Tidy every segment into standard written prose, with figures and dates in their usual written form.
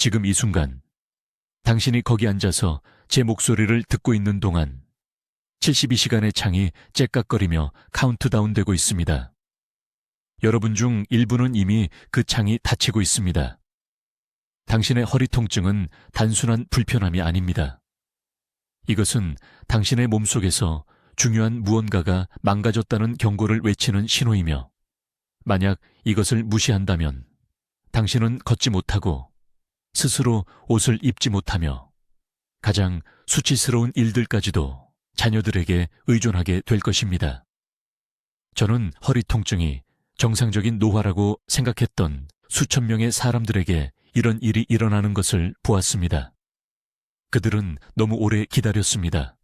지금 이 순간, 당신이 거기 앉아서 제 목소리를 듣고 있는 동안 72시간의 창이 째깍거리며 카운트다운 되고 있습니다. 여러분 중 일부는 이미 그 창이 닫히고 있습니다. 당신의 허리 통증은 단순한 불편함이 아닙니다. 이것은 당신의 몸속에서 중요한 무언가가 망가졌다는 경고를 외치는 신호이며, 만약 이것을 무시한다면 당신은 걷지 못하고 스스로 옷을 입지 못하며 가장 수치스러운 일들까지도 자녀들에게 의존하게 될 것입니다. 저는 허리 통증이 정상적인 노화라고 생각했던 수천 명의 사람들에게 이런 일이 일어나는 것을 보았습니다. 그들은 너무 오래 기다렸습니다.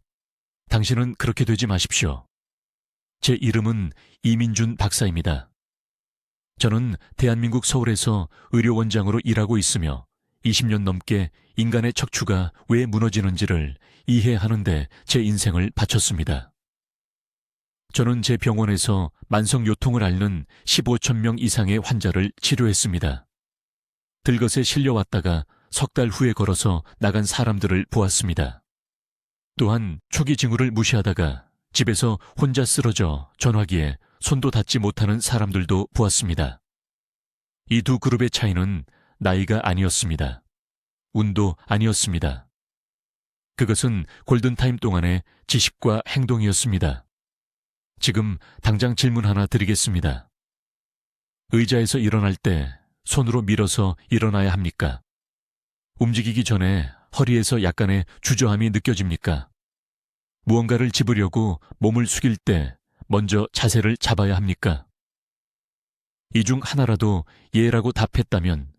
당신은 그렇게 되지 마십시오. 제 이름은 이민준 박사입니다. 저는 대한민국 서울에서 의료원장으로 일하고 있으며 20년 넘게 인간의 척추가 왜 무너지는지를 이해하는 데 제 인생을 바쳤습니다. 저는 제 병원에서 만성요통을 앓는 15천 명 이상의 환자를 치료했습니다. 들것에 실려왔다가 석 달 후에 걸어서 나간 사람들을 보았습니다. 또한 초기 징후를 무시하다가 집에서 혼자 쓰러져 전화기에 손도 닿지 못하는 사람들도 보았습니다. 이 두 그룹의 차이는 나이가 아니었습니다. 운도 아니었습니다. 그것은 골든타임 동안의 지식과 행동이었습니다. 지금 당장 질문 하나 드리겠습니다. 의자에서 일어날 때 손으로 밀어서 일어나야 합니까? 움직이기 전에 허리에서 약간의 주저함이 느껴집니까? 무언가를 집으려고 몸을 숙일 때 먼저 자세를 잡아야 합니까? 이 중 하나라도 예라고 답했다면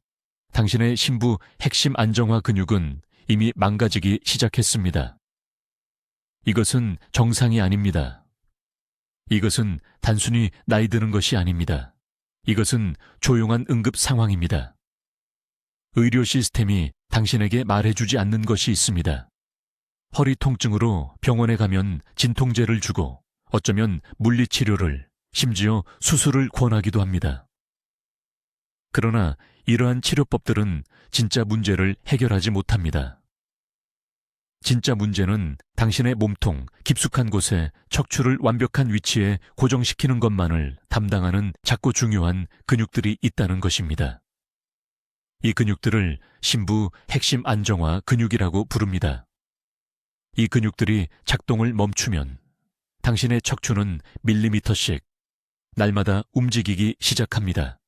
당신의 심부 핵심 안정화 근육은 이미 망가지기 시작했습니다. 이것은 정상이 아닙니다. 이것은 단순히 나이 드는 것이 아닙니다. 이것은 조용한 응급 상황입니다. 의료 시스템이 당신에게 말해주지 않는 것이 있습니다. 허리 통증으로 병원에 가면 진통제를 주고 어쩌면 물리치료를, 심지어 수술을 권하기도 합니다. 그러나 이러한 치료법들은 진짜 문제를 해결하지 못합니다. 진짜 문제는 당신의 몸통 깊숙한 곳에 척추를 완벽한 위치에 고정시키는 것만을 담당하는 작고 중요한 근육들이 있다는 것입니다. 이 근육들을 심부 핵심 안정화 근육이라고 부릅니다. 이 근육들이 작동을 멈추면 당신의 척추는 밀리미터씩 날마다 움직이기 시작합니다.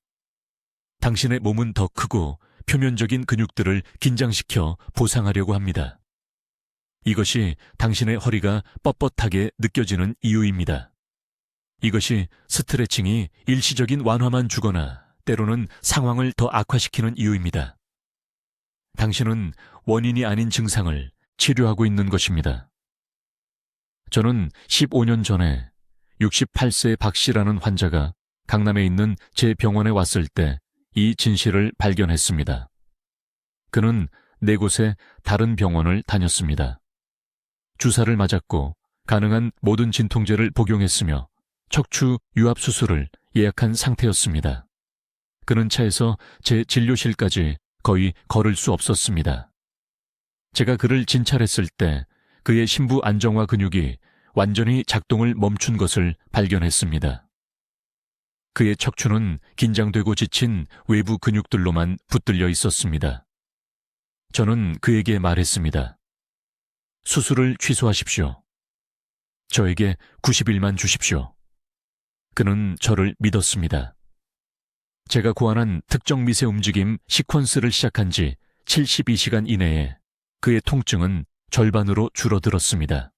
당신의 몸은 더 크고 표면적인 근육들을 긴장시켜 보상하려고 합니다. 이것이 당신의 허리가 뻣뻣하게 느껴지는 이유입니다. 이것이 스트레칭이 일시적인 완화만 주거나 때로는 상황을 더 악화시키는 이유입니다. 당신은 원인이 아닌 증상을 치료하고 있는 것입니다. 저는 15년 전에 68세 박 씨라는 환자가 강남에 있는 제 병원에 왔을 때 이 진실을 발견했습니다. 그는 4곳의 다른 병원을 다녔습니다. 주사를 맞았고 가능한 모든 진통제를 복용했으며 척추 유압 수술을 예약한 상태였습니다. 그는 차에서 제 진료실까지 거의 걸을 수 없었습니다. 제가 그를 진찰했을 때 그의 심부 안정화 근육이 완전히 작동을 멈춘 것을 발견했습니다. 그의 척추는 긴장되고 지친 외부 근육들로만 붙들려 있었습니다. 저는 그에게 말했습니다. 수술을 취소하십시오. 저에게 90일만 주십시오. 그는 저를 믿었습니다. 제가 고안한 특정 미세 움직임 시퀀스를 시작한 지 72시간 이내에 그의 통증은 절반으로 줄어들었습니다.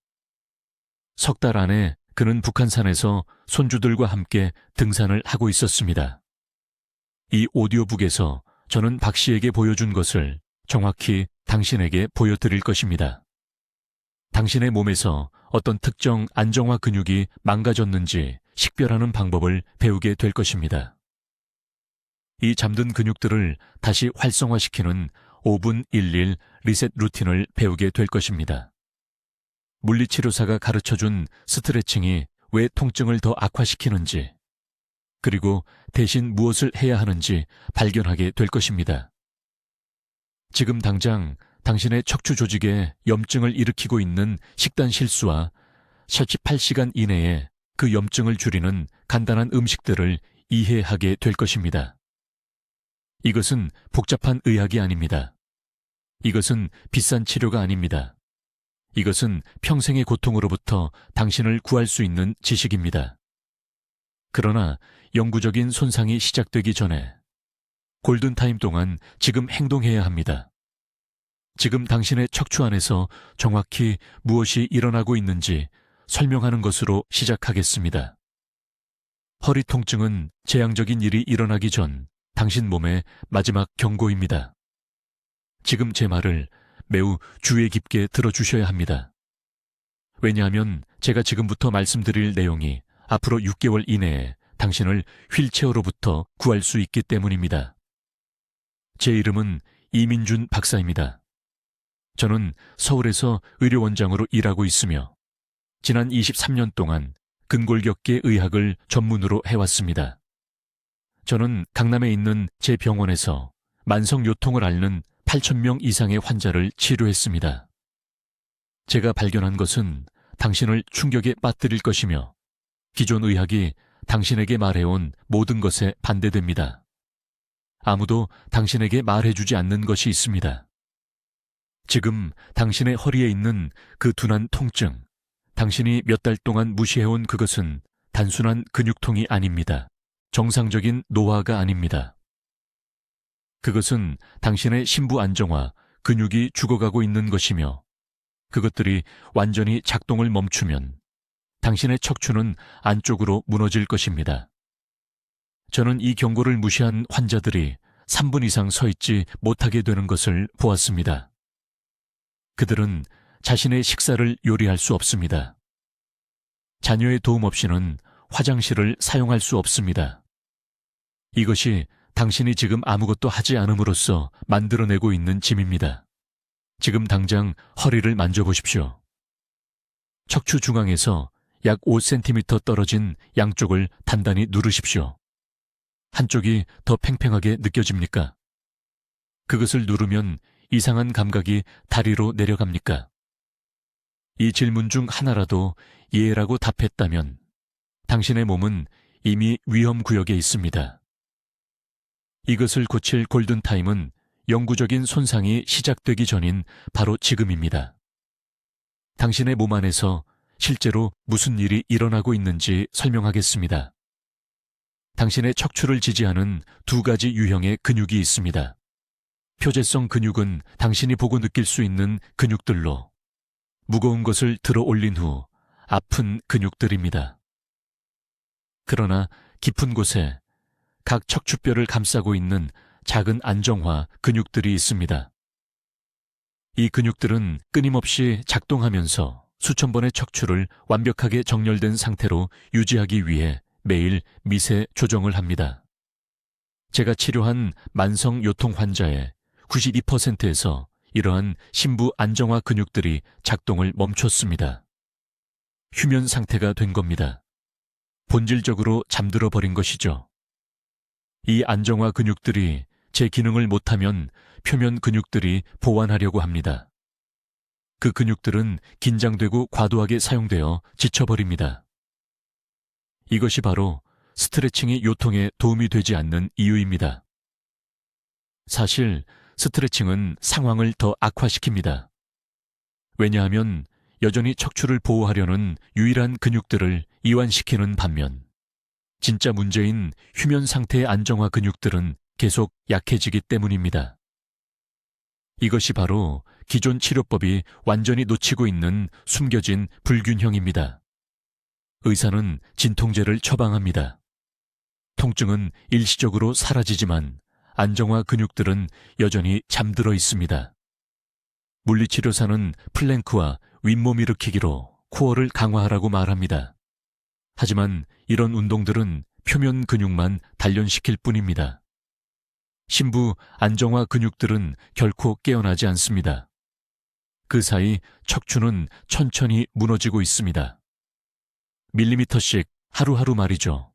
석 달 안에 그는 북한산에서 손주들과 함께 등산을 하고 있었습니다. 이 오디오북에서 저는 박 씨에게 보여준 것을 정확히 당신에게 보여드릴 것입니다. 당신의 몸에서 어떤 특정 안정화 근육이 망가졌는지 식별하는 방법을 배우게 될 것입니다. 이 잠든 근육들을 다시 활성화시키는 5분 11 리셋 루틴을 배우게 될 것입니다. 물리치료사가 가르쳐준 스트레칭이 왜 통증을 더 악화시키는지, 그리고 대신 무엇을 해야 하는지 발견하게 될 것입니다. 지금 당장 당신의 척추 조직에 염증을 일으키고 있는 식단 실수와 48시간 이내에 그 염증을 줄이는 간단한 음식들을 이해하게 될 것입니다. 이것은 복잡한 의학이 아닙니다. 이것은 비싼 치료가 아닙니다. 이것은 평생의 고통으로부터 당신을 구할 수 있는 지식입니다. 그러나 영구적인 손상이 시작되기 전에 골든타임 동안 지금 행동해야 합니다. 지금 당신의 척추 안에서 정확히 무엇이 일어나고 있는지 설명하는 것으로 시작하겠습니다. 허리 통증은 재앙적인 일이 일어나기 전 당신 몸의 마지막 경고입니다. 지금 제 말을 매우 주의 깊게 들어주셔야 합니다. 왜냐하면 제가 지금부터 말씀드릴 내용이 앞으로 6개월 이내에 당신을 휠체어로부터 구할 수 있기 때문입니다. 제 이름은 이민준 박사입니다. 저는 서울에서 의료원장으로 일하고 있으며 지난 23년 동안 근골격계 의학을 전문으로 해왔습니다. 저는 강남에 있는 제 병원에서 만성요통을 앓는 8,000명 이상의 환자를 치료했습니다. 제가 발견한 것은 당신을 충격에 빠뜨릴 것이며 기존 의학이 당신에게 말해온 모든 것에 반대됩니다. 아무도 당신에게 말해주지 않는 것이 있습니다. 지금 당신의 허리에 있는 그 둔한 통증, 당신이 몇 달 동안 무시해온 그것은 단순한 근육통이 아닙니다. 정상적인 노화가 아닙니다. 그것은 당신의 심부 안정화, 근육이 죽어가고 있는 것이며 그것들이 완전히 작동을 멈추면 당신의 척추는 안쪽으로 무너질 것입니다. 저는 이 경고를 무시한 환자들이 3분 이상 서 있지 못하게 되는 것을 보았습니다. 그들은 자신의 식사를 요리할 수 없습니다. 자녀의 도움 없이는 화장실을 사용할 수 없습니다. 이것이 당신이 지금 아무것도 하지 않음으로써 만들어내고 있는 짐입니다. 지금 당장 허리를 만져보십시오. 척추 중앙에서 약 5cm 떨어진 양쪽을 단단히 누르십시오. 한쪽이 더 팽팽하게 느껴집니까? 그것을 누르면 이상한 감각이 다리로 내려갑니까? 이 질문 중 하나라도 예라고 답했다면 당신의 몸은 이미 위험 구역에 있습니다. 이것을 고칠 골든타임은 영구적인 손상이 시작되기 전인 바로 지금입니다. 당신의 몸 안에서 실제로 무슨 일이 일어나고 있는지 설명하겠습니다. 당신의 척추를 지지하는 두 가지 유형의 근육이 있습니다. 표재성 근육은 당신이 보고 느낄 수 있는 근육들로 무거운 것을 들어 올린 후 아픈 근육들입니다. 그러나 깊은 곳에 각 척추뼈를 감싸고 있는 작은 안정화 근육들이 있습니다. 이 근육들은 끊임없이 작동하면서 수천 번의 척추를 완벽하게 정렬된 상태로 유지하기 위해 매일 미세 조정을 합니다. 제가 치료한 만성 요통 환자의 92%에서 이러한 심부 안정화 근육들이 작동을 멈췄습니다. 휴면 상태가 된 겁니다. 본질적으로 잠들어 버린 것이죠. 이 안정화 근육들이 제 기능을 못하면 표면 근육들이 보완하려고 합니다. 그 근육들은 긴장되고 과도하게 사용되어 지쳐버립니다. 이것이 바로 스트레칭이 요통에 도움이 되지 않는 이유입니다. 사실 스트레칭은 상황을 더 악화시킵니다. 왜냐하면 여전히 척추를 보호하려는 유일한 근육들을 이완시키는 반면 진짜 문제인 휴면 상태의 안정화 근육들은 계속 약해지기 때문입니다. 이것이 바로 기존 치료법이 완전히 놓치고 있는 숨겨진 불균형입니다. 의사는 진통제를 처방합니다. 통증은 일시적으로 사라지지만 안정화 근육들은 여전히 잠들어 있습니다. 물리치료사는 플랭크와 윗몸 일으키기로 코어를 강화하라고 말합니다. 하지만 이런 운동들은 표면 근육만 단련시킬 뿐입니다. 심부 안정화 근육들은 결코 깨어나지 않습니다. 그 사이 척추는 천천히 무너지고 있습니다. 밀리미터씩 하루하루 말이죠.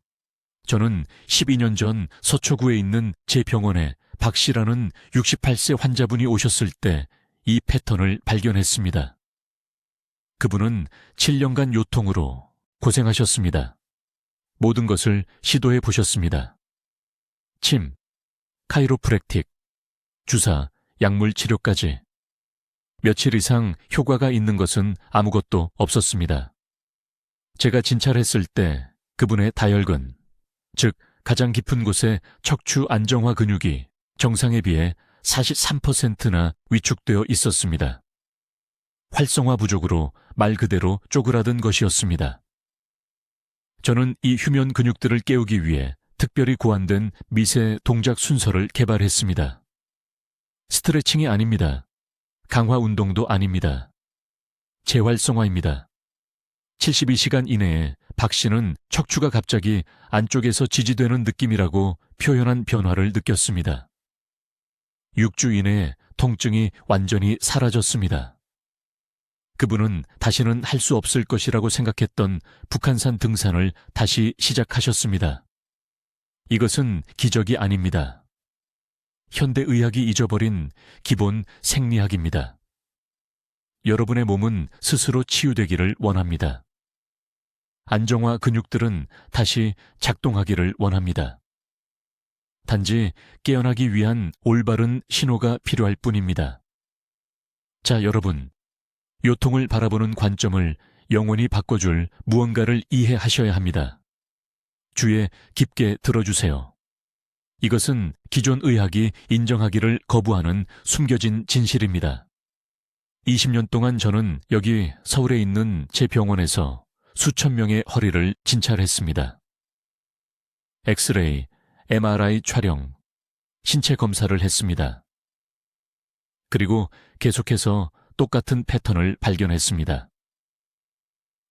저는 12년 전 서초구에 있는 제 병원에 박 씨라는 68세 환자분이 오셨을 때 이 패턴을 발견했습니다. 그분은 7년간 요통으로 고생하셨습니다. 모든 것을 시도해 보셨습니다. 침, 카이로프랙틱, 주사, 약물 치료까지. 며칠 이상 효과가 있는 것은 아무것도 없었습니다. 제가 진찰했을 때 그분의 다혈근, 즉 가장 깊은 곳에 척추 안정화 근육이 정상에 비해 43%나 위축되어 있었습니다. 활성화 부족으로 말 그대로 쪼그라든 것이었습니다. 저는 이 휴면 근육들을 깨우기 위해 특별히 고안된 미세 동작 순서를 개발했습니다. 스트레칭이 아닙니다. 강화 운동도 아닙니다. 재활성화입니다. 72시간 이내에 박 씨는 척추가 갑자기 안쪽에서 지지되는 느낌이라고 표현한 변화를 느꼈습니다. 6주 이내에 통증이 완전히 사라졌습니다. 그분은 다시는 할 수 없을 것이라고 생각했던 북한산 등산을 다시 시작하셨습니다. 이것은 기적이 아닙니다. 현대의학이 잊어버린 기본 생리학입니다. 여러분의 몸은 스스로 치유되기를 원합니다. 안정화 근육들은 다시 작동하기를 원합니다. 단지 깨어나기 위한 올바른 신호가 필요할 뿐입니다. 자, 여러분, 요통을 바라보는 관점을 영원히 바꿔줄 무언가를 이해하셔야 합니다. 주에 깊게 들어주세요. 이것은 기존 의학이 인정하기를 거부하는 숨겨진 진실입니다. 20년 동안 저는 여기 서울에 있는 제 병원에서 수천 명의 허리를 진찰했습니다. 엑스레이, MRI 촬영, 신체 검사를 했습니다. 그리고 계속해서 똑같은 패턴을 발견했습니다.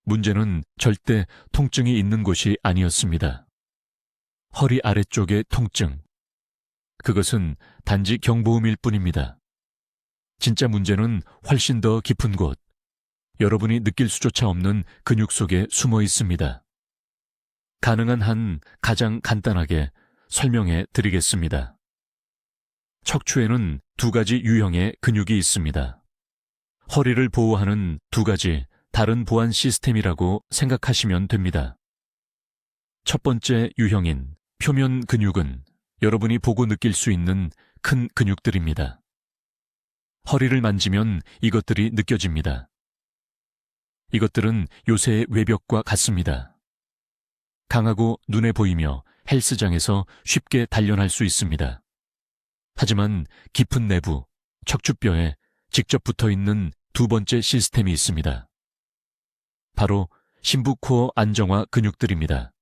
문제는 절대 통증이 있는 곳이 아니었습니다. 허리 아래쪽의 통증. 그것은 단지 경보음일 뿐입니다. 진짜 문제는 훨씬 더 깊은 곳, 여러분이 느낄 수조차 없는 근육 속에 숨어 있습니다. 가능한 한 가장 간단하게 설명해 드리겠습니다. 척추에는 두 가지 유형의 근육이 있습니다. 허리를 보호하는 두 가지 다른 보안 시스템이라고 생각하시면 됩니다. 첫 번째 유형인 표면 근육은 여러분이 보고 느낄 수 있는 큰 근육들입니다. 허리를 만지면 이것들이 느껴집니다. 이것들은 요새의 외벽과 같습니다. 강하고 눈에 보이며 헬스장에서 쉽게 단련할 수 있습니다. 하지만 깊은 내부, 척추뼈에 직접 붙어있는 두 번째 시스템이 있습니다. 바로 심부코어 안정화 근육들입니다.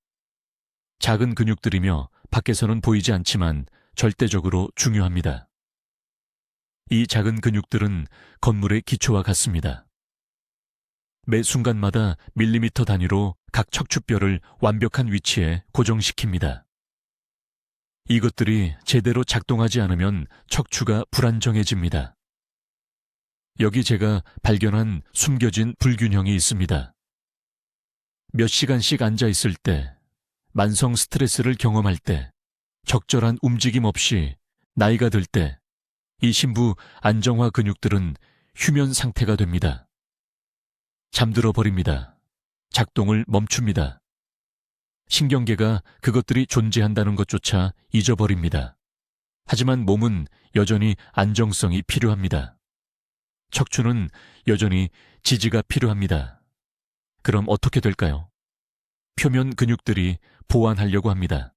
작은 근육들이며 밖에서는 보이지 않지만 절대적으로 중요합니다. 이 작은 근육들은 건물의 기초와 같습니다. 매 순간마다 밀리미터 단위로 각 척추뼈를 완벽한 위치에 고정시킵니다. 이것들이 제대로 작동하지 않으면 척추가 불안정해집니다. 여기 제가 발견한 숨겨진 불균형이 있습니다. 몇 시간씩 앉아 있을 때, 만성 스트레스를 경험할 때, 적절한 움직임 없이 나이가 들 때, 이 심부 안정화 근육들은 휴면 상태가 됩니다. 잠들어 버립니다. 작동을 멈춥니다. 신경계가 그것들이 존재한다는 것조차 잊어버립니다. 하지만 몸은 여전히 안정성이 필요합니다. 척추는 여전히 지지가 필요합니다. 그럼 어떻게 될까요? 표면 근육들이 보완하려고 합니다.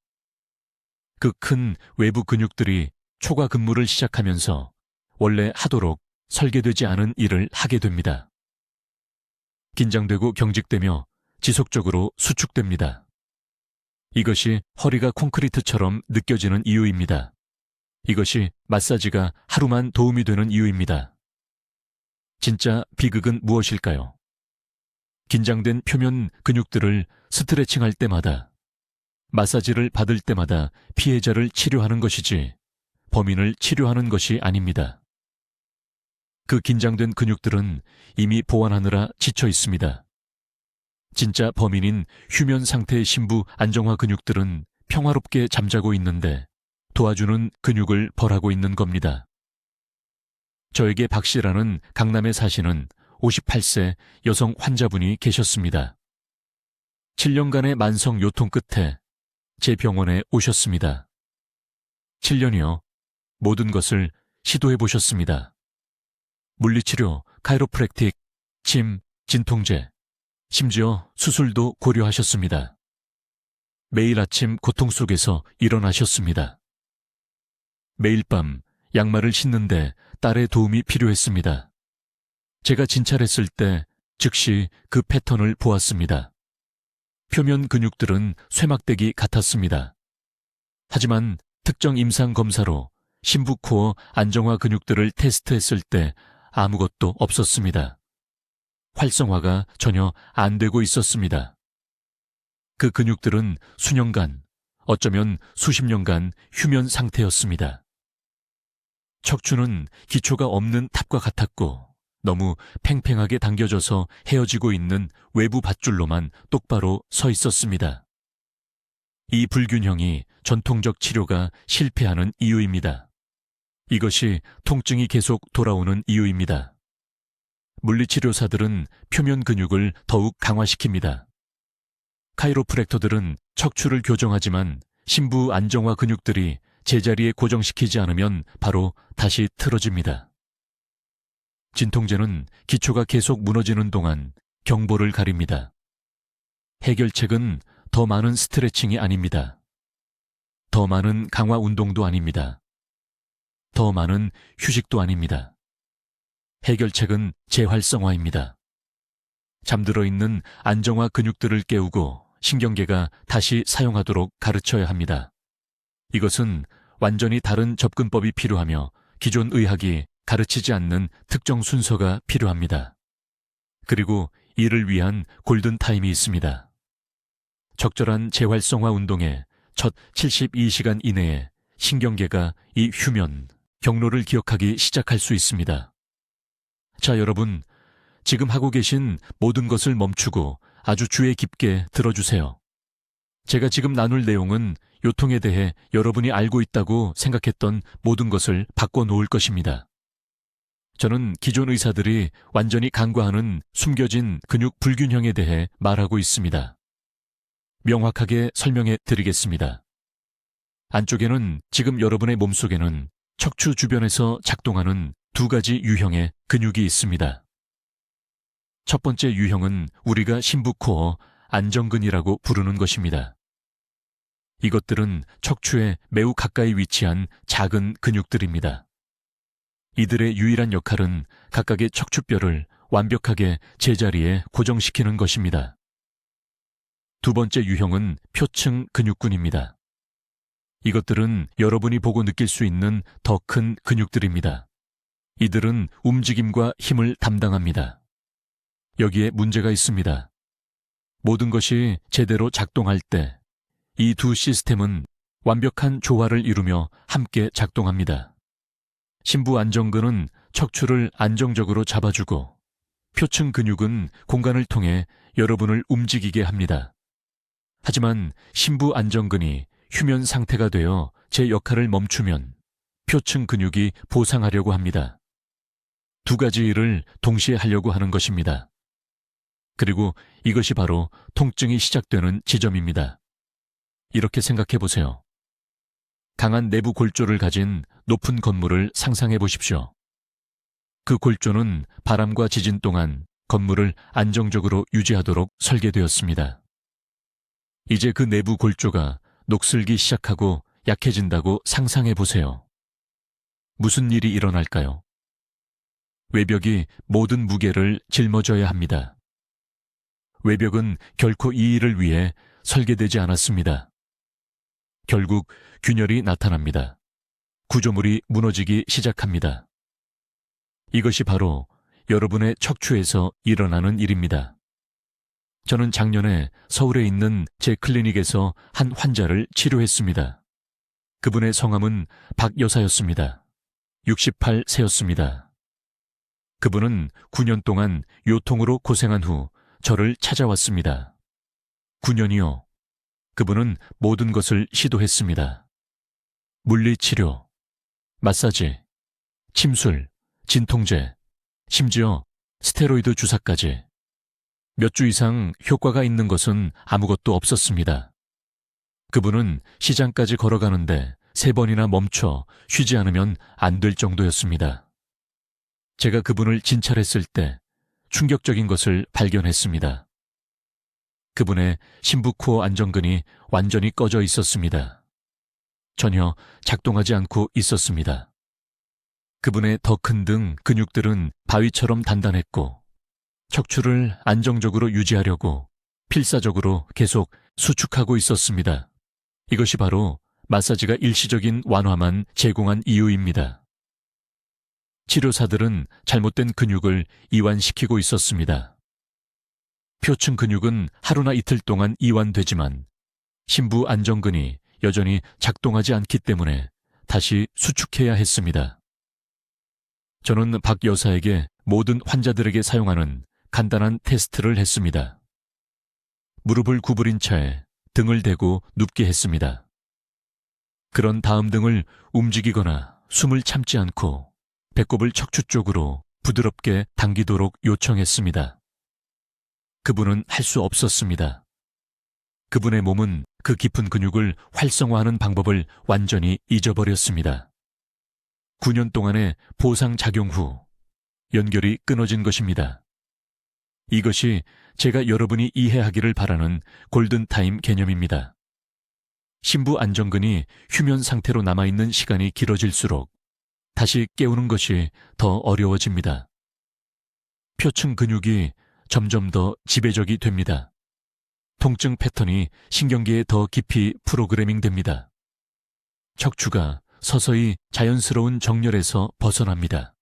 그 큰 외부 근육들이 초과 근무를 시작하면서 원래 하도록 설계되지 않은 일을 하게 됩니다. 긴장되고 경직되며 지속적으로 수축됩니다. 이것이 허리가 콘크리트처럼 느껴지는 이유입니다. 이것이 마사지가 하루만 도움이 되는 이유입니다. 진짜 비극은 무엇일까요? 긴장된 표면 근육들을 스트레칭할 때마다, 마사지를 받을 때마다 피해자를 치료하는 것이지 범인을 치료하는 것이 아닙니다. 그 긴장된 근육들은 이미 보완하느라 지쳐 있습니다. 진짜 범인인 휴면 상태의 심부 안정화 근육들은 평화롭게 잠자고 있는데 도와주는 근육을 벌하고 있는 겁니다. 저에게 박 씨라는 강남에 사시는 58세 여성 환자분이 계셨습니다. 7년간의 만성 요통 끝에 제 병원에 오셨습니다. 7년이요. 모든 것을 시도해 보셨습니다. 물리치료, 카이로프랙틱, 침, 진통제, 심지어 수술도 고려하셨습니다. 매일 아침 고통 속에서 일어나셨습니다. 매일 밤 양말을 신는데 딸의 도움이 필요했습니다. 제가 진찰했을 때 즉시 그 패턴을 보았습니다. 표면 근육들은 쇠막대기 같았습니다. 하지만 특정 임상 검사로 심부코어 안정화 근육들을 테스트했을 때 아무것도 없었습니다. 활성화가 전혀 안 되고 있었습니다. 그 근육들은 수년간, 어쩌면 수십 년간 휴면 상태였습니다. 척추는 기초가 없는 탑과 같았고 너무 팽팽하게 당겨져서 헤어지고 있는 외부 밧줄로만 똑바로 서 있었습니다. 이 불균형이 전통적 치료가 실패하는 이유입니다. 이것이 통증이 계속 돌아오는 이유입니다. 물리치료사들은 표면 근육을 더욱 강화시킵니다. 카이로프랙터들은 척추를 교정하지만 심부 안정화 근육들이 제자리에 고정시키지 않으면 바로 다시 틀어집니다. 진통제는 기초가 계속 무너지는 동안 경보를 가립니다. 해결책은 더 많은 스트레칭이 아닙니다. 더 많은 강화 운동도 아닙니다. 더 많은 휴식도 아닙니다. 해결책은 재활성화입니다. 잠들어 있는 안정화 근육들을 깨우고 신경계가 다시 사용하도록 가르쳐야 합니다. 이것은 완전히 다른 접근법이 필요하며 기존 의학이 가르치지 않는 특정 순서가 필요합니다. 그리고 이를 위한 골든타임이 있습니다. 적절한 재활성화 운동의 첫 72시간 이내에 신경계가 이 휴면, 경로를 기억하기 시작할 수 있습니다. 자, 여러분, 지금 하고 계신 모든 것을 멈추고 아주 주의 깊게 들어주세요. 제가 지금 나눌 내용은 요통에 대해 여러분이 알고 있다고 생각했던 모든 것을 바꿔놓을 것입니다. 저는 기존 의사들이 완전히 간과하는 숨겨진 근육 불균형에 대해 말하고 있습니다. 명확하게 설명해 드리겠습니다. 안쪽에는 지금 여러분의 몸속에는 척추 주변에서 작동하는 두 가지 유형의 근육이 있습니다. 첫 번째 유형은 우리가 심부코어 안정근이라고 부르는 것입니다. 이것들은 척추에 매우 가까이 위치한 작은 근육들입니다. 이들의 유일한 역할은 각각의 척추뼈를 완벽하게 제자리에 고정시키는 것입니다. 두 번째 유형은 표층 근육군입니다. 이것들은 여러분이 보고 느낄 수 있는 더 큰 근육들입니다. 이들은 움직임과 힘을 담당합니다. 여기에 문제가 있습니다. 모든 것이 제대로 작동할 때 이 두 시스템은 완벽한 조화를 이루며 함께 작동합니다. 심부 안정근은 척추를 안정적으로 잡아주고 표층 근육은 공간을 통해 여러분을 움직이게 합니다. 하지만 심부 안정근이 휴면 상태가 되어 제 역할을 멈추면 표층 근육이 보상하려고 합니다. 두 가지 일을 동시에 하려고 하는 것입니다. 그리고 이것이 바로 통증이 시작되는 지점입니다. 이렇게 생각해 보세요. 강한 내부 골조를 가진 높은 건물을 상상해 보십시오. 그 골조는 바람과 지진 동안 건물을 안정적으로 유지하도록 설계되었습니다. 이제 그 내부 골조가 녹슬기 시작하고 약해진다고 상상해 보세요. 무슨 일이 일어날까요? 외벽이 모든 무게를 짊어져야 합니다. 외벽은 결코 이 일을 위해 설계되지 않았습니다. 결국 균열이 나타납니다. 구조물이 무너지기 시작합니다. 이것이 바로 여러분의 척추에서 일어나는 일입니다. 저는 작년에 서울에 있는 제 클리닉에서 한 환자를 치료했습니다. 그분의 성함은 박 여사였습니다. 68세였습니다. 그분은 9년 동안 요통으로 고생한 후 저를 찾아왔습니다. 9년이요. 그분은 모든 것을 시도했습니다. 물리치료, 마사지, 침술, 진통제, 심지어 스테로이드 주사까지. 몇 주 이상 효과가 있는 것은 아무것도 없었습니다. 그분은 시장까지 걸어가는데 3번이나 멈춰 쉬지 않으면 안 될 정도였습니다. 제가 그분을 진찰했을 때 충격적인 것을 발견했습니다. 그분의 심부코어 안정근이 완전히 꺼져 있었습니다. 전혀 작동하지 않고 있었습니다. 그분의 더 큰 등 근육들은 바위처럼 단단했고 척추를 안정적으로 유지하려고 필사적으로 계속 수축하고 있었습니다. 이것이 바로 마사지가 일시적인 완화만 제공한 이유입니다. 치료사들은 잘못된 근육을 이완시키고 있었습니다. 표층 근육은 하루나 이틀 동안 이완되지만 심부 안정근이 여전히 작동하지 않기 때문에 다시 수축해야 했습니다. 저는 박 여사에게 모든 환자들에게 사용하는 간단한 테스트를 했습니다. 무릎을 구부린 채 등을 대고 눕게 했습니다. 그런 다음 등을 움직이거나 숨을 참지 않고 배꼽을 척추 쪽으로 부드럽게 당기도록 요청했습니다. 그분은 할 수 없었습니다. 그분의 몸은 그 깊은 근육을 활성화하는 방법을 완전히 잊어버렸습니다. 9년 동안의 보상작용 후 연결이 끊어진 것입니다. 이것이 제가 여러분이 이해하기를 바라는 골든타임 개념입니다. 심부 안정근이 휴면 상태로 남아있는 시간이 길어질수록 다시 깨우는 것이 더 어려워집니다. 표층 근육이 점점 더 지배적이 됩니다. 통증 패턴이 신경계에 더 깊이 프로그래밍 됩니다. 척추가 서서히 자연스러운 정렬에서 벗어납니다.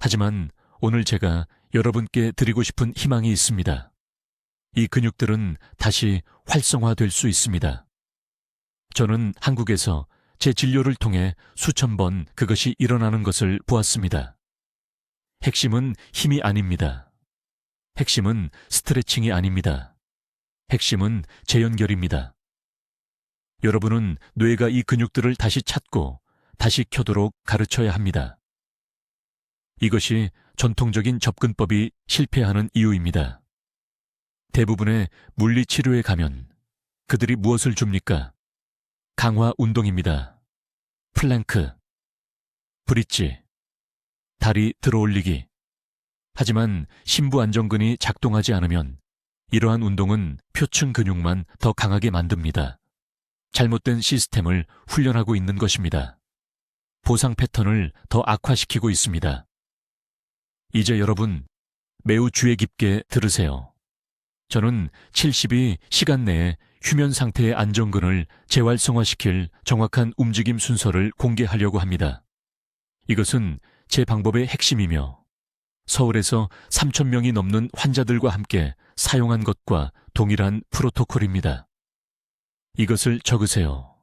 하지만 오늘 제가 여러분께 드리고 싶은 희망이 있습니다. 이 근육들은 다시 활성화될 수 있습니다. 저는 한국에서 제 진료를 통해 수천 번 그것이 일어나는 것을 보았습니다. 핵심은 힘이 아닙니다. 핵심은 스트레칭이 아닙니다. 핵심은 재연결입니다. 여러분은 뇌가 이 근육들을 다시 찾고 다시 켜도록 가르쳐야 합니다. 이것이 전통적인 접근법이 실패하는 이유입니다. 대부분의 물리치료에 가면 그들이 무엇을 줍니까? 강화 운동입니다. 플랭크, 브릿지, 다리 들어올리기. 하지만 심부 안정근이 작동하지 않으면 이러한 운동은 표층 근육만 더 강하게 만듭니다. 잘못된 시스템을 훈련하고 있는 것입니다. 보상 패턴을 더 악화시키고 있습니다. 이제 여러분 매우 주의 깊게 들으세요. 저는 72시간 내에 휴면 상태의 안정근을 재활성화시킬 정확한 움직임 순서를 공개하려고 합니다. 이것은 제 방법의 핵심이며 서울에서 3,000명이 넘는 환자들과 함께 사용한 것과 동일한 프로토콜입니다. 이것을 적으세요.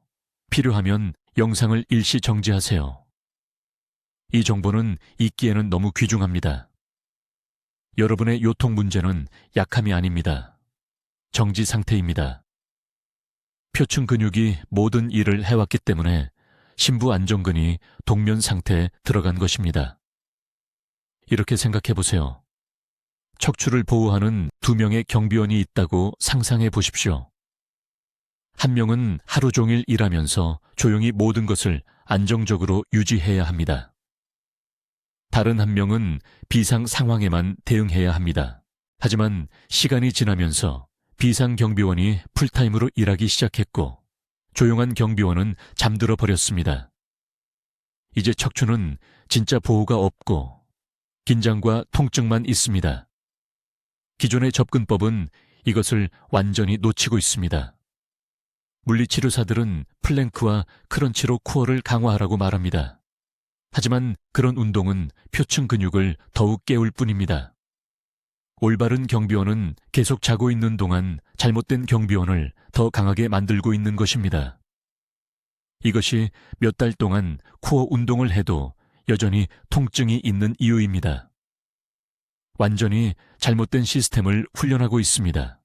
필요하면 영상을 일시 정지하세요. 이 정보는 읽기에는 너무 귀중합니다. 여러분의 요통 문제는 약함이 아닙니다. 정지 상태입니다. 표층 근육이 모든 일을 해왔기 때문에 심부 안정근이 동면 상태에 들어간 것입니다. 이렇게 생각해 보세요. 척추를 보호하는 2명의 경비원이 있다고 상상해 보십시오. 한 명은 하루 종일 일하면서 조용히 모든 것을 안정적으로 유지해야 합니다. 다른 한 명은 비상 상황에만 대응해야 합니다. 하지만 시간이 지나면서 비상 경비원이 풀타임으로 일하기 시작했고 조용한 경비원은 잠들어 버렸습니다. 이제 척추는 진짜 보호가 없고 긴장과 통증만 있습니다. 기존의 접근법은 이것을 완전히 놓치고 있습니다. 물리치료사들은 플랭크와 크런치로 코어를 강화하라고 말합니다. 하지만 그런 운동은 표층 근육을 더욱 깨울 뿐입니다. 올바른 경비원은 계속 자고 있는 동안 잘못된 경비원을 더 강하게 만들고 있는 것입니다. 이것이 몇 달 동안 코어 운동을 해도 여전히 통증이 있는 이유입니다. 완전히 잘못된 시스템을 훈련하고 있습니다.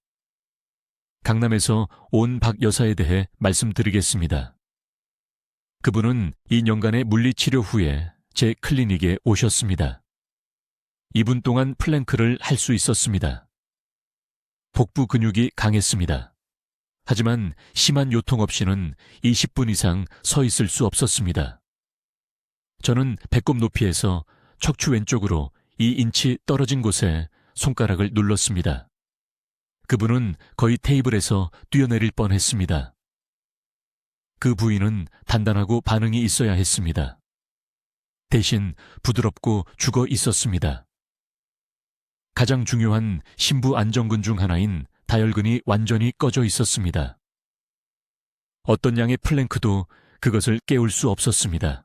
강남에서 온 박 여사에 대해 말씀드리겠습니다. 그분은 2년간의 물리치료 후에 제 클리닉에 오셨습니다. 2분 동안 플랭크를 할 수 있었습니다. 복부 근육이 강했습니다. 하지만 심한 요통 없이는 20분 이상 서 있을 수 없었습니다. 저는 배꼽 높이에서 척추 왼쪽으로 2인치 떨어진 곳에 손가락을 눌렀습니다. 그분은 거의 테이블에서 뛰어내릴 뻔했습니다. 그 부위는 단단하고 반응이 있어야 했습니다. 대신 부드럽고 죽어 있었습니다. 가장 중요한 심부 안정근 중 하나인 다혈근이 완전히 꺼져 있었습니다. 어떤 양의 플랭크도 그것을 깨울 수 없었습니다.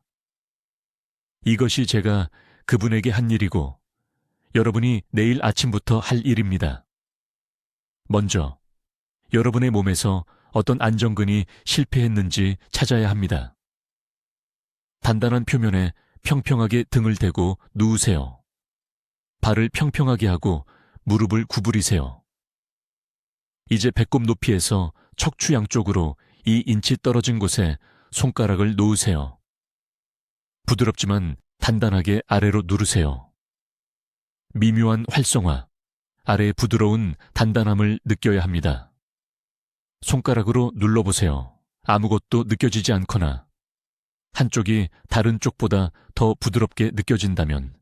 이것이 제가 그분에게 한 일이고 여러분이 내일 아침부터 할 일입니다. 먼저 여러분의 몸에서 어떤 안정근이 실패했는지 찾아야 합니다. 단단한 표면에 평평하게 등을 대고 누우세요. 발을 평평하게 하고 무릎을 구부리세요. 이제 배꼽 높이에서 척추 양쪽으로 2인치 떨어진 곳에 손가락을 놓으세요. 부드럽지만 단단하게 아래로 누르세요. 미묘한 활성화, 아래의 부드러운 단단함을 느껴야 합니다. 손가락으로 눌러보세요. 아무것도 느껴지지 않거나 한쪽이 다른 쪽보다 더 부드럽게 느껴진다면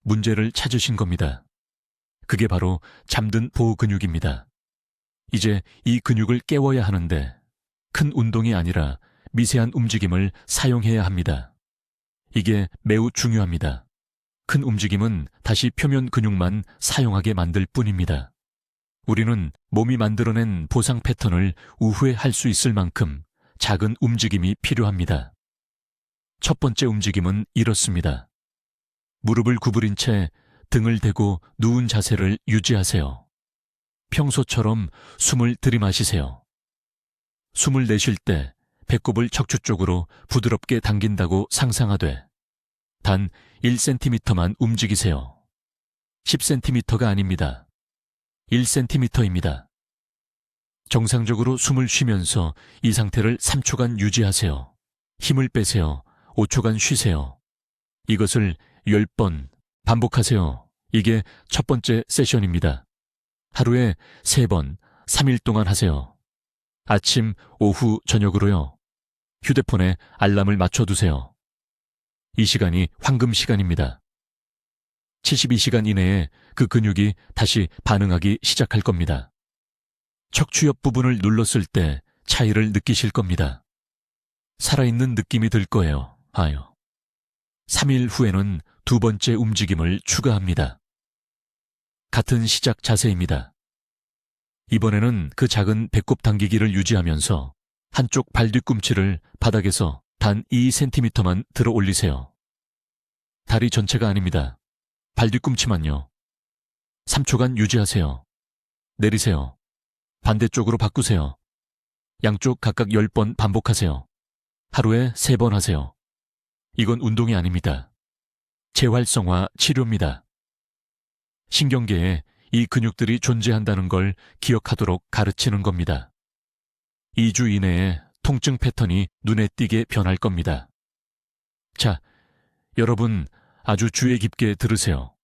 문제를 찾으신 겁니다. 그게 바로 잠든 보호 근육입니다. 이제 이 근육을 깨워야 하는데 큰 운동이 아니라 미세한 움직임을 사용해야 합니다. 이게 매우 중요합니다. 큰 움직임은 다시 표면 근육만 사용하게 만들 뿐입니다. 우리는 몸이 만들어낸 보상 패턴을 우회할 수 있을 만큼 작은 움직임이 필요합니다. 첫 번째 움직임은 이렇습니다. 무릎을 구부린 채 등을 대고 누운 자세를 유지하세요. 평소처럼 숨을 들이마시세요. 숨을 내쉴 때 배꼽을 척추 쪽으로 부드럽게 당긴다고 상상하되 단 1cm만 움직이세요. 10cm가 아닙니다. 1cm입니다. 정상적으로 숨을 쉬면서 이 상태를 3초간 유지하세요. 힘을 빼세요. 5초간 쉬세요. 이것을 10번 반복하세요. 이게 첫 번째 세션입니다. 하루에 3번, 3일 동안 하세요. 아침, 오후, 저녁으로요. 휴대폰에 알람을 맞춰두세요. 이 시간이 황금 시간입니다. 72시간 이내에 그 근육이 다시 반응하기 시작할 겁니다. 척추 옆 부분을 눌렀을 때 차이를 느끼실 겁니다. 살아있는 느낌이 들 거예요. 3일 후에는 두 번째 움직임을 추가합니다. 같은 시작 자세입니다. 이번에는 그 작은 배꼽 당기기를 유지하면서 한쪽 발 뒤꿈치를 바닥에서 단 2cm만 들어 올리세요. 다리 전체가 아닙니다. 발 뒤꿈치만요. 3초간 유지하세요. 내리세요. 반대쪽으로 바꾸세요. 양쪽 각각 10번 반복하세요. 하루에 3번 하세요. 이건 운동이 아닙니다. 재활성화 치료입니다. 신경계에 이 근육들이 존재한다는 걸 기억하도록 가르치는 겁니다. 2주 이내에 통증 패턴이 눈에 띄게 변할 겁니다. 자, 여러분 아주 주의 깊게 들으세요.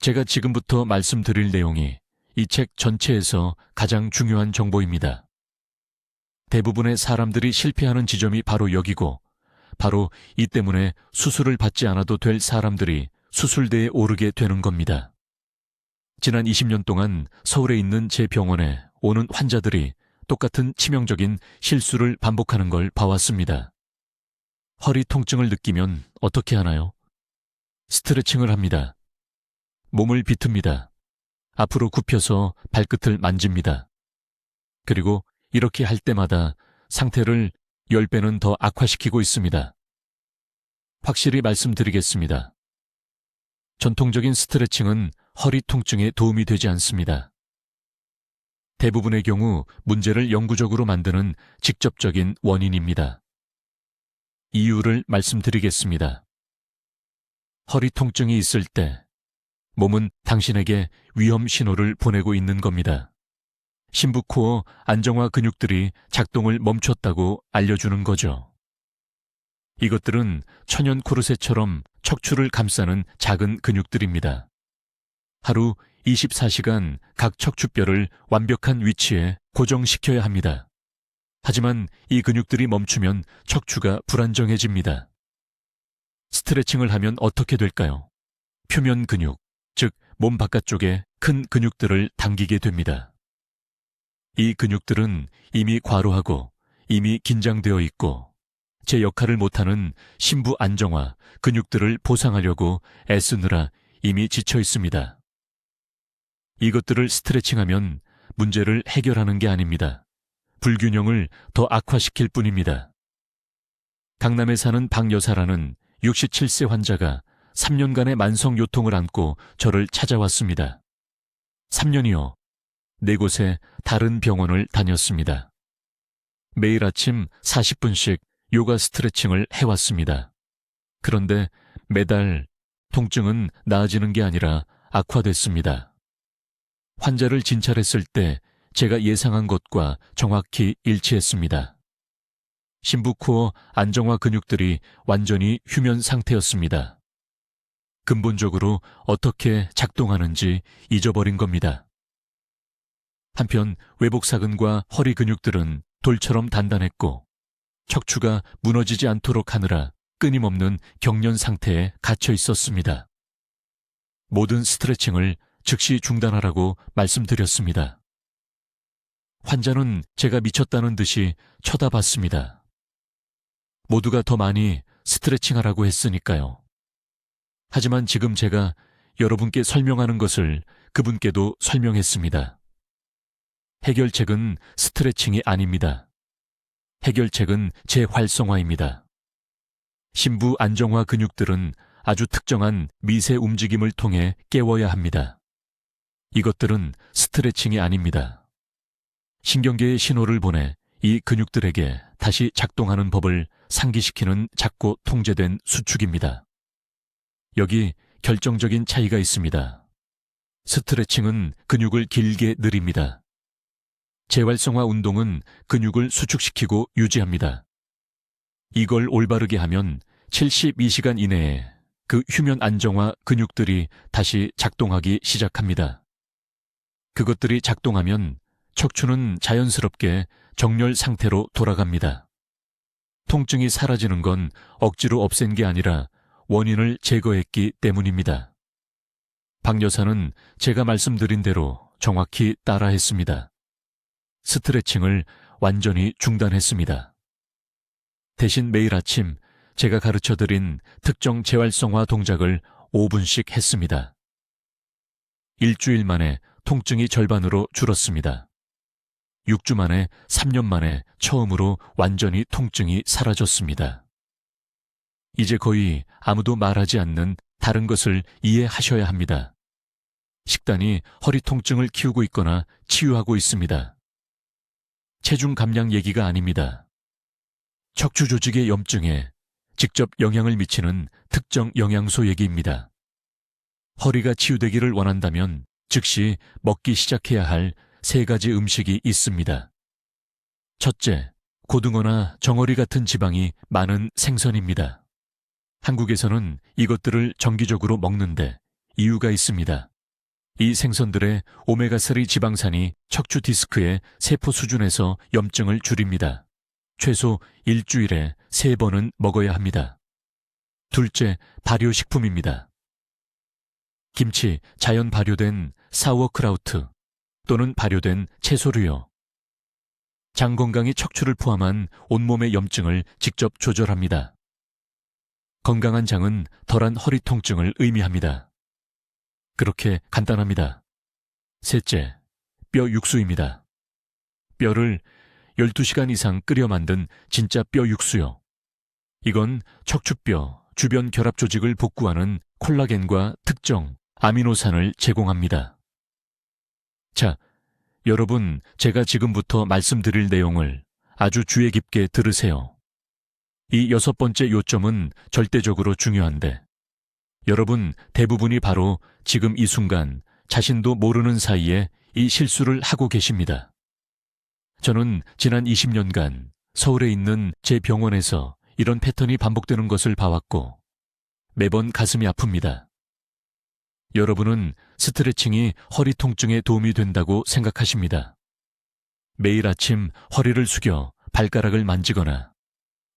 제가 지금부터 말씀드릴 내용이 이 책 전체에서 가장 중요한 정보입니다. 대부분의 사람들이 실패하는 지점이 바로 여기고 바로 이 때문에 수술을 받지 않아도 될 사람들이 수술대에 오르게 되는 겁니다. 지난 20년 동안 서울에 있는 제 병원에 오는 환자들이 똑같은 치명적인 실수를 반복하는 걸 봐왔습니다. 허리 통증을 느끼면 어떻게 하나요? 스트레칭을 합니다. 몸을 비틉니다. 앞으로 굽혀서 발끝을 만집니다. 그리고 이렇게 할 때마다 상태를 10배는 더 악화시키고 있습니다. 확실히 말씀드리겠습니다. 전통적인 스트레칭은 허리 통증에 도움이 되지 않습니다. 대부분의 경우 문제를 영구적으로 만드는 직접적인 원인입니다. 이유를 말씀드리겠습니다. 허리 통증이 있을 때 몸은 당신에게 위험 신호를 보내고 있는 겁니다. 심부코어 안정화 근육들이 작동을 멈췄다고 알려주는 거죠. 이것들은 천연 코르셋처럼 척추를 감싸는 작은 근육들입니다. 하루 24시간 각 척추뼈를 완벽한 위치에 고정시켜야 합니다. 하지만 이 근육들이 멈추면 척추가 불안정해집니다. 스트레칭을 하면 어떻게 될까요? 표면 근육, 즉 몸 바깥쪽에 큰 근육들을 당기게 됩니다. 이 근육들은 이미 과로하고 이미 긴장되어 있고 제 역할을 못하는 심부 안정화 근육들을 보상하려고 애쓰느라 이미 지쳐 있습니다. 이것들을 스트레칭하면 문제를 해결하는 게 아닙니다. 불균형을 더 악화시킬 뿐입니다. 강남에 사는 박 여사라는 67세 환자가 3년간의 만성 요통을 안고 저를 찾아왔습니다. 3년이요. 4곳에 다른 병원을 다녔습니다. 매일 아침 40분씩 요가 스트레칭을 해왔습니다. 그런데 매달 통증은 나아지는 게 아니라 악화됐습니다. 환자를 진찰했을 때 제가 예상한 것과 정확히 일치했습니다. 심부코어 안정화 근육들이 완전히 휴면 상태였습니다. 근본적으로 어떻게 작동하는지 잊어버린 겁니다. 한편 외복사근과 허리 근육들은 돌처럼 단단했고 척추가 무너지지 않도록 하느라 끊임없는 경련 상태에 갇혀 있었습니다. 모든 스트레칭을 즉시 중단하라고 말씀드렸습니다. 환자는 제가 미쳤다는 듯이 쳐다봤습니다. 모두가 더 많이 스트레칭하라고 했으니까요. 하지만 지금 제가 여러분께 설명하는 것을 그분께도 설명했습니다. 해결책은 스트레칭이 아닙니다. 해결책은 재활성화입니다. 심부 안정화 근육들은 아주 특정한 미세 움직임을 통해 깨워야 합니다. 이것들은 스트레칭이 아닙니다. 신경계에 신호를 보내 이 근육들에게 다시 작동하는 법을 상기시키는 작고 통제된 수축입니다. 여기 결정적인 차이가 있습니다. 스트레칭은 근육을 길게 늘립니다. 재활성화 운동은 근육을 수축시키고 유지합니다. 이걸 올바르게 하면 72시간 이내에 그 휴면 안정화 근육들이 다시 작동하기 시작합니다. 그것들이 작동하면 척추는 자연스럽게 정렬 상태로 돌아갑니다. 통증이 사라지는 건 억지로 없앤 게 아니라 원인을 제거했기 때문입니다. 박 여사는 제가 말씀드린 대로 정확히 따라했습니다. 스트레칭을 완전히 중단했습니다. 대신 매일 아침 제가 가르쳐드린 특정 재활성화 동작을 5분씩 했습니다. 일주일 만에 통증이 절반으로 줄었습니다. 6주 만에 3년 만에 처음으로 완전히 통증이 사라졌습니다. 이제 거의 아무도 말하지 않는 다른 것을 이해하셔야 합니다. 식단이 허리 통증을 키우고 있거나 치유하고 있습니다. 체중 감량 얘기가 아닙니다. 척추 조직의 염증에 직접 영향을 미치는 특정 영양소 얘기입니다. 허리가 치유되기를 원한다면 즉시 먹기 시작해야 할 3가지 음식이 있습니다. 첫째, 고등어나 정어리 같은 지방이 많은 생선입니다. 한국에서는 이것들을 정기적으로 먹는데 이유가 있습니다. 이 생선들의 오메가3 지방산이 척추 디스크의 세포 수준에서 염증을 줄입니다. 최소 일주일에 3번은 먹어야 합니다. 둘째, 발효식품입니다. 김치, 자연 발효된 사워크라우트 또는 발효된 채소류요. 장 건강이 척추를 포함한 온몸의 염증을 직접 조절합니다. 건강한 장은 덜한 허리 통증을 의미합니다. 그렇게 간단합니다. 셋째, 뼈 육수입니다. 뼈를 12시간 이상 끓여 만든 진짜 뼈 육수요. 이건 척추뼈 주변 결합 조직을 복구하는 콜라겐과 특정 아미노산을 제공합니다. 자, 여러분, 제가 지금부터 말씀드릴 내용을 아주 주의 깊게 들으세요. 이 6번째 요점은 절대적으로 중요한데 여러분 대부분이 바로 지금 이 순간 자신도 모르는 사이에 이 실수를 하고 계십니다. 저는 지난 20년간 서울에 있는 제 병원에서 이런 패턴이 반복되는 것을 봐왔고 매번 가슴이 아픕니다. 여러분은 스트레칭이 허리 통증에 도움이 된다고 생각하십니다. 매일 아침 허리를 숙여 발가락을 만지거나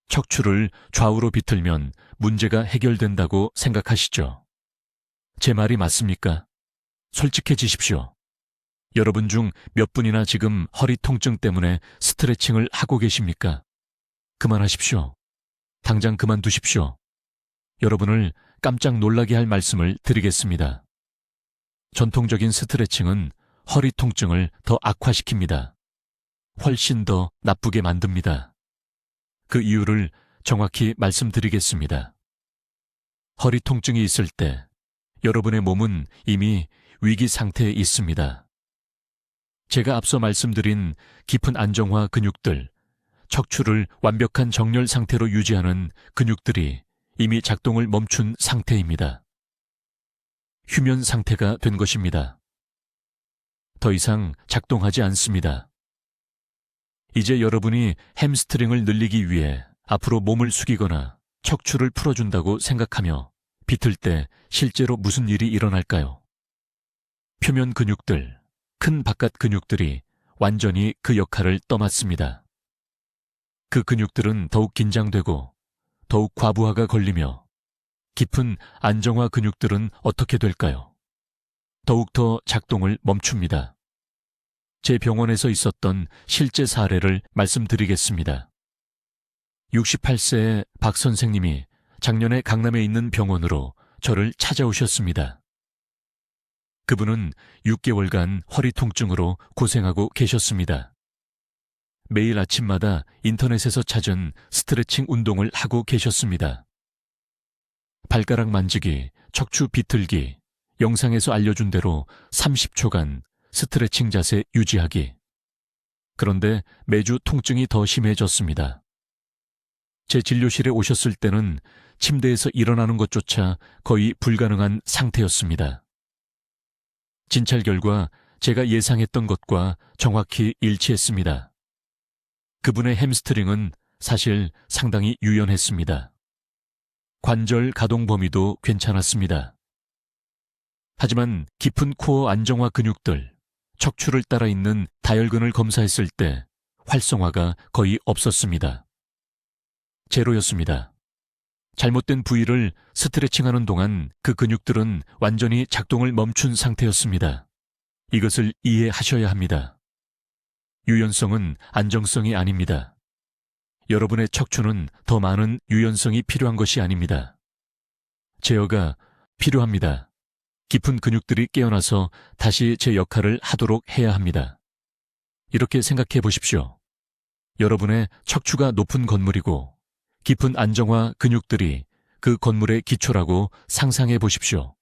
척추를 좌우로 비틀면 문제가 해결된다고 생각하시죠? 제 말이 맞습니까? 솔직해지십시오. 여러분 중 몇 분이나 지금 허리 통증 때문에 스트레칭을 하고 계십니까? 그만하십시오. 당장 그만두십시오. 여러분을 깜짝 놀라게 할 말씀을 드리겠습니다. 전통적인 스트레칭은 허리 통증을 더 악화시킵니다. 훨씬 더 나쁘게 만듭니다. 그 이유를 정확히 말씀드리겠습니다. 허리 통증이 있을 때 여러분의 몸은 이미 위기 상태에 있습니다. 제가 앞서 말씀드린 깊은 안정화 근육들, 척추를 완벽한 정렬 상태로 유지하는 근육들이 이미 작동을 멈춘 상태입니다. 휴면 상태가 된 것입니다. 더 이상 작동하지 않습니다. 이제 여러분이 햄스트링을 늘리기 위해 앞으로 몸을 숙이거나 척추를 풀어준다고 생각하며 비틀 때 실제로 무슨 일이 일어날까요? 표면 근육들, 큰 바깥 근육들이 완전히 그 역할을 떠맡습니다. 그 근육들은 더욱 긴장되고 더욱 과부하가 걸리며 깊은 안정화 근육들은 어떻게 될까요? 더욱더 작동을 멈춥니다. 제 병원에서 있었던 실제 사례를 말씀드리겠습니다. 68세의 박 선생님이 작년에 강남에 있는 병원으로 저를 찾아오셨습니다. 그분은 6개월간 허리 통증으로 고생하고 계셨습니다. 매일 아침마다 인터넷에서 찾은 스트레칭 운동을 하고 계셨습니다. 발가락 만지기, 척추 비틀기, 영상에서 알려준 대로 30초간 스트레칭 자세 유지하기. 그런데 매주 통증이 더 심해졌습니다. 제 진료실에 오셨을 때는 침대에서 일어나는 것조차 거의 불가능한 상태였습니다. 진찰 결과 제가 예상했던 것과 정확히 일치했습니다. 그분의 햄스트링은 사실 상당히 유연했습니다. 관절 가동 범위도 괜찮았습니다. 하지만 깊은 코어 안정화 근육들, 척추를 따라 있는 다혈근을 검사했을 때 활성화가 거의 없었습니다. 제로였습니다. 잘못된 부위를 스트레칭하는 동안 그 근육들은 완전히 작동을 멈춘 상태였습니다. 이것을 이해하셔야 합니다. 유연성은 안정성이 아닙니다. 여러분의 척추는 더 많은 유연성이 필요한 것이 아닙니다. 제어가 필요합니다. 깊은 근육들이 깨어나서 다시 제 역할을 하도록 해야 합니다. 이렇게 생각해 보십시오. 여러분의 척추가 높은 건물이고 깊은 안정화 근육들이 그 건물의 기초라고 상상해 보십시오.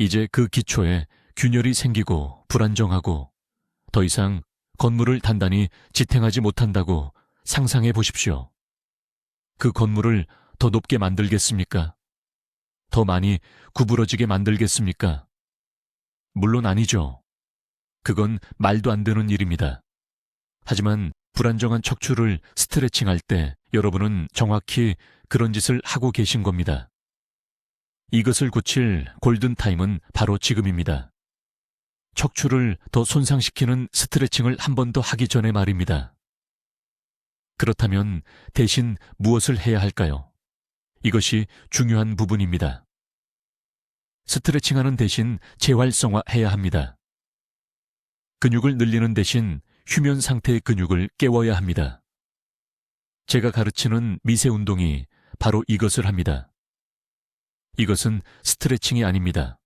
이제 그 기초에 균열이 생기고 불안정하고 더 이상 건물을 단단히 지탱하지 못한다고 상상해 보십시오. 그 건물을 더 높게 만들겠습니까? 더 많이 구부러지게 만들겠습니까? 물론 아니죠. 그건 말도 안 되는 일입니다. 하지만 불안정한 척추를 스트레칭할 때 여러분은 정확히 그런 짓을 하고 계신 겁니다. 이것을 고칠 골든타임은 바로 지금입니다. 척추를 더 손상시키는 스트레칭을 한 번 더 하기 전에 말입니다. 그렇다면 대신 무엇을 해야 할까요? 이것이 중요한 부분입니다. 스트레칭하는 대신 재활성화해야 합니다. 근육을 늘리는 대신 휴면 상태의 근육을 깨워야 합니다. 제가 가르치는 미세 운동이 바로 이것을 합니다. 이것은 스트레칭이 아닙니다.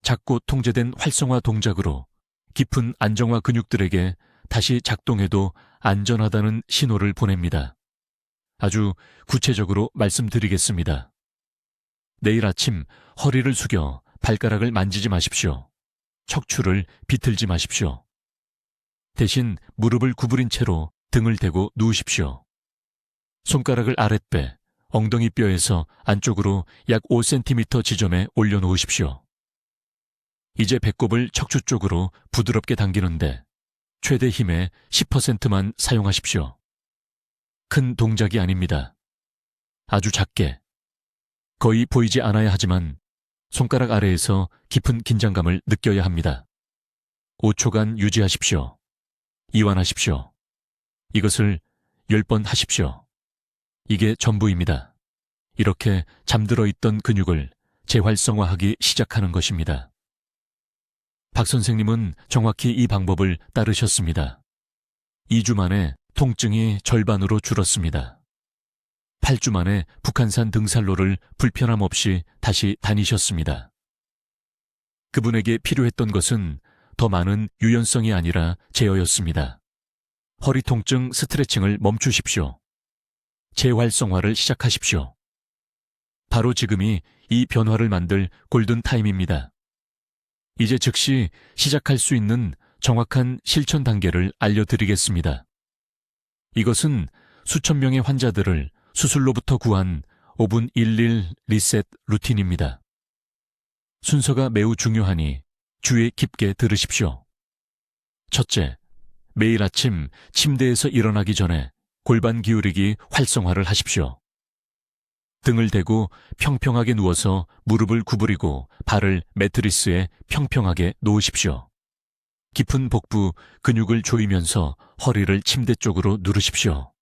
작고 통제된 활성화 동작으로 깊은 안정화 근육들에게 다시 작동해도 안전하다는 신호를 보냅니다. 아주 구체적으로 말씀드리겠습니다. 내일 아침 허리를 숙여 발가락을 만지지 마십시오. 척추를 비틀지 마십시오. 대신 무릎을 구부린 채로 등을 대고 누우십시오. 손가락을 아랫배, 엉덩이 뼈에서 안쪽으로 약 5cm 지점에 올려놓으십시오. 이제 배꼽을 척추 쪽으로 부드럽게 당기는데 최대 힘의 10%만 사용하십시오. 큰 동작이 아닙니다. 아주 작게, 거의 보이지 않아야 하지만 손가락 아래에서 깊은 긴장감을 느껴야 합니다. 5초간 유지하십시오. 이완하십시오. 이것을 10번 하십시오. 이게 전부입니다. 이렇게 잠들어 있던 근육을 재활성화하기 시작하는 것입니다. 박 선생님은 정확히 이 방법을 따르셨습니다. 2주 만에 통증이 절반으로 줄었습니다. 8주 만에 북한산 등산로를 불편함 없이 다시 다니셨습니다. 그분에게 필요했던 것은 더 많은 유연성이 아니라 제어였습니다. 허리 통증 스트레칭을 멈추십시오. 재활성화를 시작하십시오. 바로 지금이 이 변화를 만들 골든타임입니다. 이제 즉시 시작할 수 있는 정확한 실천 단계를 알려드리겠습니다. 이것은 수천 명의 환자들을 수술로부터 구한 5분 11 리셋 루틴입니다. 순서가 매우 중요하니 주의 깊게 들으십시오. 첫째, 매일 아침 침대에서 일어나기 전에 골반 기울이기 활성화를 하십시오. 등을 대고 평평하게 누워서 무릎을 구부리고 발을 매트리스에 평평하게 놓으십시오. 깊은 복부 근육을 조이면서 허리를 침대 쪽으로 누르십시오.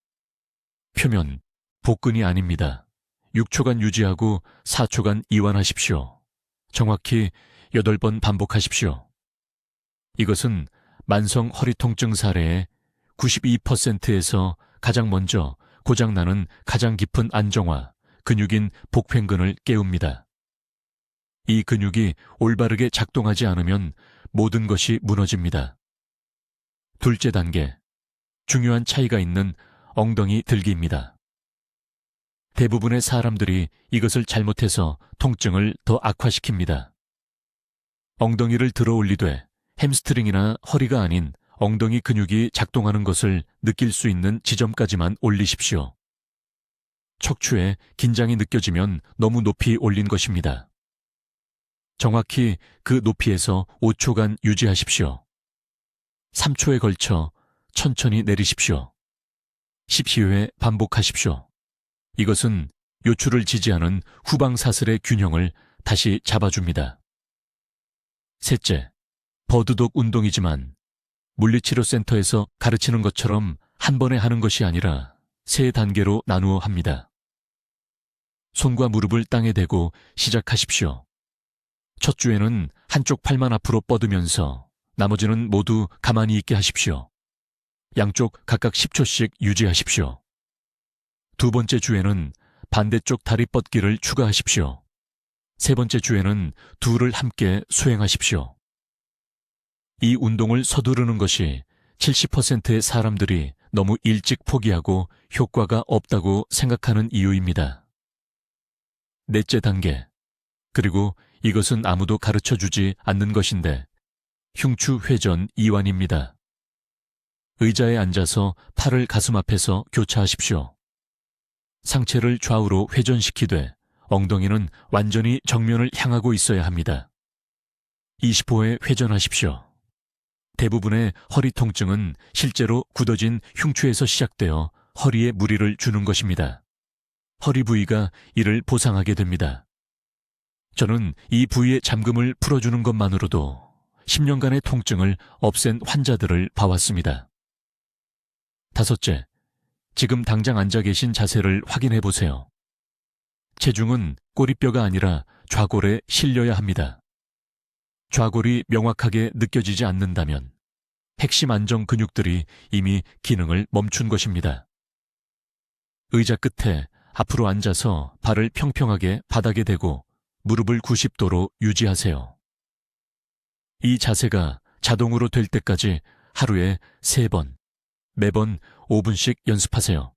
표면, 복근이 아닙니다. 6초간 유지하고 4초간 이완하십시오. 정확히 8번 반복하십시오. 이것은 만성 허리 통증 사례의 92%에서 가장 먼저 고장나는 가장 깊은 안정화, 근육인 복횡근을 깨웁니다. 이 근육이 올바르게 작동하지 않으면 모든 것이 무너집니다. 둘째 단계, 중요한 차이가 있는 엉덩이 들기입니다. 대부분의 사람들이 이것을 잘못해서 통증을 더 악화시킵니다. 엉덩이를 들어 올리되 햄스트링이나 허리가 아닌 엉덩이 근육이 작동하는 것을 느낄 수 있는 지점까지만 올리십시오. 척추에 긴장이 느껴지면 너무 높이 올린 것입니다. 정확히 그 높이에서 5초간 유지하십시오. 3초에 걸쳐 천천히 내리십시오. 10회 반복하십시오. 이것은 요출을 지지하는 후방사슬의 균형을 다시 잡아줍니다. 셋째, 버드독 운동이지만 물리치료센터에서 가르치는 것처럼 한 번에 하는 것이 아니라 3단계로 나누어 합니다. 손과 무릎을 땅에 대고 시작하십시오. 첫 주에는 한쪽 팔만 앞으로 뻗으면서 나머지는 모두 가만히 있게 하십시오. 양쪽 각각 10초씩 유지하십시오. 두 번째 주에는 반대쪽 다리 뻗기를 추가하십시오. 세 번째 주에는 둘을 함께 수행하십시오. 이 운동을 서두르는 것이 70%의 사람들이 너무 일찍 포기하고 효과가 없다고 생각하는 이유입니다. 넷째 단계, 그리고 이것은 아무도 가르쳐주지 않는 것인데 흉추 회전 이완입니다. 의자에 앉아서 팔을 가슴 앞에서 교차하십시오. 상체를 좌우로 회전시키되 엉덩이는 완전히 정면을 향하고 있어야 합니다. 20호에 회전하십시오. 대부분의 허리 통증은 실제로 굳어진 흉추에서 시작되어 허리에 무리를 주는 것입니다. 허리 부위가 이를 보상하게 됩니다. 저는 이 부위의 잠금을 풀어주는 것만으로도 10년간의 통증을 없앤 환자들을 봐왔습니다. 다섯째, 지금 당장 앉아 계신 자세를 확인해 보세요. 체중은 꼬리뼈가 아니라 좌골에 실려야 합니다. 좌골이 명확하게 느껴지지 않는다면 핵심 안정 근육들이 이미 기능을 멈춘 것입니다. 의자 끝에 앞으로 앉아서 발을 평평하게 바닥에 대고 무릎을 90도로 유지하세요. 이 자세가 자동으로 될 때까지 하루에 3번, 매번 5분씩 연습하세요.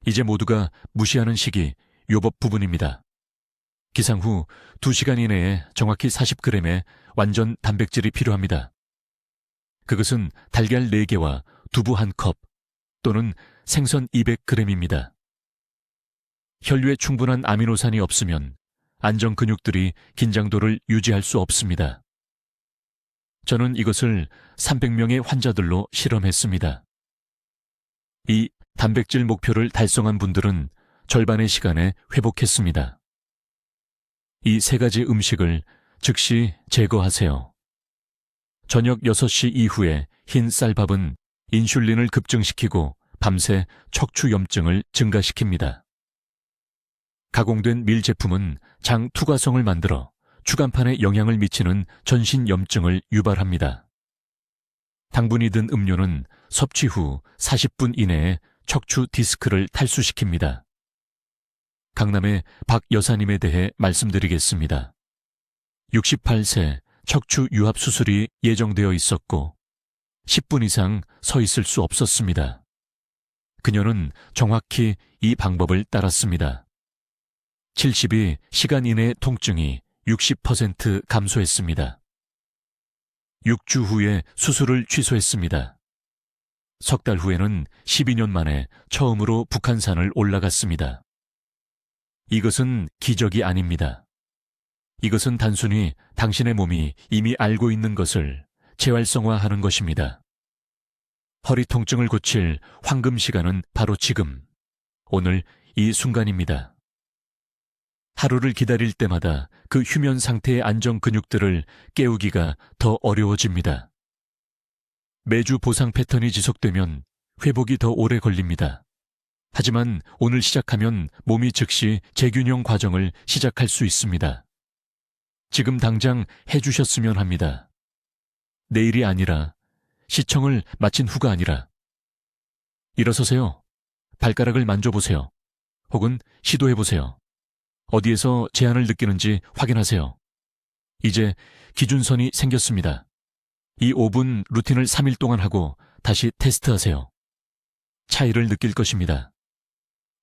이제 모두가 무시하는 시기, 요법 부분입니다. 기상 후 2시간 이내에 정확히 40g의 완전 단백질이 필요합니다. 그것은 달걀 4개와 두부 1컵 또는 생선 200g입니다. 혈류에 충분한 아미노산이 없으면 안정 근육들이 긴장도를 유지할 수 없습니다. 저는 이것을 300명의 환자들로 실험했습니다. 이 단백질 목표를 달성한 분들은 절반의 시간에 회복했습니다. 이 3가지 음식을 즉시 제거하세요. 저녁 6시 이후에 흰 쌀밥은 인슐린을 급증시키고 밤새 척추염증을 증가시킵니다. 가공된 밀 제품은 장 투과성을 만들어 추간판에 영향을 미치는 전신염증을 유발합니다. 당분이 든 음료는 섭취 후 40분 이내에 척추 디스크를 탈수시킵니다. 강남의 박 여사님에 대해 말씀드리겠습니다. 68세 척추 유합 수술이 예정되어 있었고 10분 이상 서 있을 수 없었습니다. 그녀는 정확히 이 방법을 따랐습니다. 72시간 이내 통증이 60% 감소했습니다. 6주 후에 수술을 취소했습니다. 석 달 후에는 12년 만에 처음으로 북한산을 올라갔습니다. 이것은 기적이 아닙니다. 이것은 단순히 당신의 몸이 이미 알고 있는 것을 재활성화하는 것입니다. 허리 통증을 고칠 황금 시간은 바로 지금, 오늘 이 순간입니다. 하루를 기다릴 때마다 그 휴면 상태의 안정 근육들을 깨우기가 더 어려워집니다. 매주 보상 패턴이 지속되면 회복이 더 오래 걸립니다. 하지만 오늘 시작하면 몸이 즉시 재균형 과정을 시작할 수 있습니다. 지금 당장 해주셨으면 합니다. 내일이 아니라, 시청을 마친 후가 아니라. 일어서세요. 발가락을 만져보세요. 혹은 시도해보세요. 어디에서 제한을 느끼는지 확인하세요. 이제 기준선이 생겼습니다. 이 5분 루틴을 3일 동안 하고 다시 테스트하세요. 차이를 느낄 것입니다.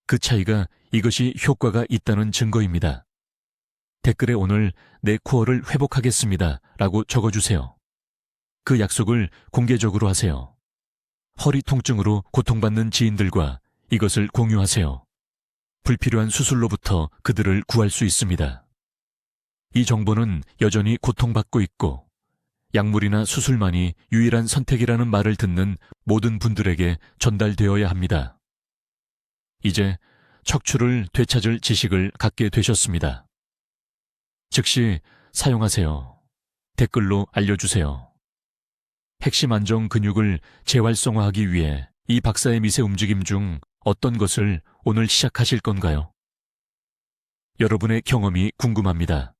그 차이가 이것이 효과가 있다는 증거입니다. 댓글에 오늘 내 코어를 회복하겠습니다 라고 적어주세요. 그 약속을 공개적으로 하세요. 허리 통증으로 고통받는 지인들과 이것을 공유하세요. 불필요한 수술로부터 그들을 구할 수 있습니다. 이 정보는 여전히 고통받고 있고 약물이나 수술만이 유일한 선택이라는 말을 듣는 모든 분들에게 전달되어야 합니다. 이제 척추를 되찾을 지식을 갖게 되셨습니다. 즉시 사용하세요. 댓글로 알려주세요. 핵심 안정 근육을 재활성화하기 위해 이 박사의 미세 움직임 중 어떤 것을 오늘 시작하실 건가요? 여러분의 경험이 궁금합니다.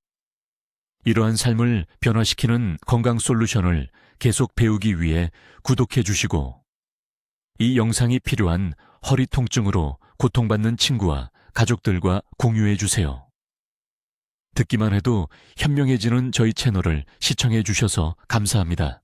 이러한 삶을 변화시키는 건강 솔루션을 계속 배우기 위해 구독해 주시고 이 영상이 필요한 허리 통증으로 고통받는 친구와 가족들과 공유해 주세요. 듣기만 해도 현명해지는 저희 채널을 시청해 주셔서 감사합니다.